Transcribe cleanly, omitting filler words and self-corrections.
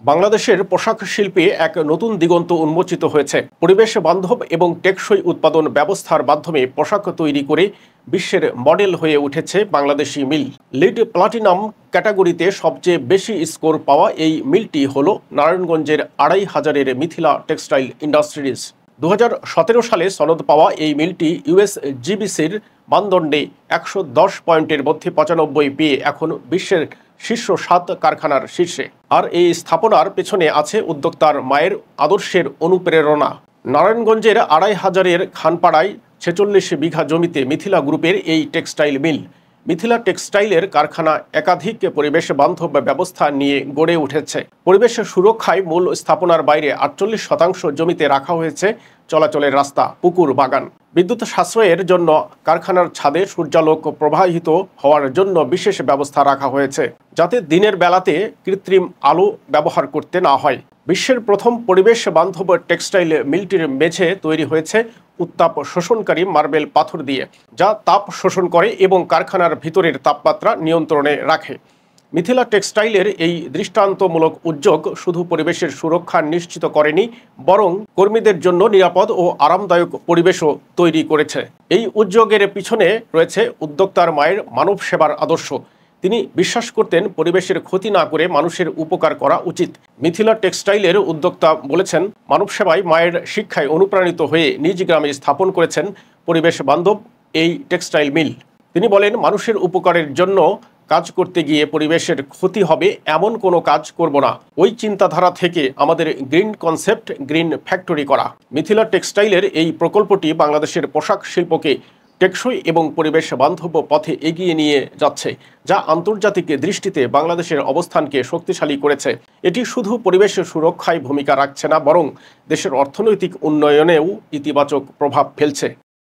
বাংলাদেশের পোশাক শিল্পে এক নতুন দিগন্ত উন্মোচিত হয়েছে। পরিবেশ বান্ধব এবং টেকসই উৎপাদন ব্যবস্থার মাধ্যমে পোশাক তৈরি করে বিশ্বের মডেল হয়ে উঠেছে বাংলাদেশি মিল। লিড প্লাটিনাম ক্যাটাগরিতে সবচেয়ে বেশি স্কোর পাওয়া এই মিলটি হল নারায়ণগঞ্জের ২৫০০-এর মিথিলা টেক্সটাইল ইন্ডাস্ট্রিজ। ২০১৭ সালে সনদ পাওয়া এই মিলটি ইউএসজিবিসির মানদণ্ডে ১১০ পয়েন্টের মধ্যে ৯৫ পেয়ে এখন বিশ্বের শীর্ষ ৭ কারখানার শীর্ষে। আর এই স্থাপনার পেছনে আছে উদ্যোক্তার মায়ের আদর্শের অনুপ্রেরণা। নারায়ণগঞ্জের ২৫০০-এর খানপাড়ায় ৪৬ বিঘা জমিতে মিথিলা গ্রুপের এই টেক্সটাইল মিল। মিথিলা টেক্সটাইলের কারখানা একাধিক পরিবেশ বান্ধব ব্যবস্থা নিয়ে গড়ে উঠেছে। পরিবেশ সুরক্ষায় মূল স্থাপনার বাইরে ৪৮% জমিতে রাখা হয়েছে চলাচলের রাস্তা, পুকুর, বাগান। বিদ্যুৎ সাশ্রয়ের জন্য কারখানার ছাদে সূর্যালোক প্রবাহিত হওয়ার জন্য বিশেষ ব্যবস্থা রাখা হয়েছে, যাতে দিনের বেলাতে কৃত্রিম আলো ব্যবহার করতে না হয়। বিশ্বের প্রথম পরিবেশ বান্ধব টেক্সটাইল মিলটির মেঝে তৈরি হয়েছে উত্তাপ শোষণকারী মার্বেল পাথর দিয়ে, যা তাপ শোষণ করে এবং কারখানার ভিতরের তাপমাত্রা নিয়ন্ত্রণে রাখে। মিথিলা টেক্সটাইলের এই দৃষ্টান্তমূলক উদ্যোগ শুধু পরিবেশের সুরক্ষা নিশ্চিত করেনি, বরং কর্মীদের জন্য নিরাপদ ও আরামদায়ক পরিবেশও তৈরি করেছে। এই উদ্যোগের পিছনে রয়েছে উদ্যোক্তার মায়ের মানব সেবার আদর্শ। তিনি বিশ্বাস করতেন পরিবেশের ক্ষতি না করে মানুষের উপকার করা উচিত। মিথিলা টেক্সটাইলের উদ্যোক্তা বলেছেন, মানব সেবায় মায়ের শিক্ষায় অনুপ্রাণিত হয়ে নিজ গ্রামে স্থাপন করেছেন পরিবেশ বান্ধব এই টেক্সটাইল মিল। তিনি বলেন, মানুষের উপকারের জন্য কাজ করতে গিয়ে পরিবেশের ক্ষতি হবে এমন কোনো কাজ করব না। ওই চিন্তাধারা থেকে আমাদের গ্রিন কনসেপ্ট, গ্রিন ফ্যাক্টরি করা। মিথিলা টেক্সটাইলের এই প্রকল্পটি বাংলাদেশের পোশাক শিল্পকে টেকসই এবং পরিবেশ বান্ধব পথে এগিয়ে নিয়ে যাচ্ছে, যা আন্তর্জাতিক দৃষ্টিতে বাংলাদেশের অবস্থানকে শক্তিশালী করেছে। এটি শুধু পরিবেশ সুরক্ষায় ভূমিকা রাখছে না, বরং দেশের অর্থনৈতিক উন্নয়নেও ইতিবাচক প্রভাব ফেলছে।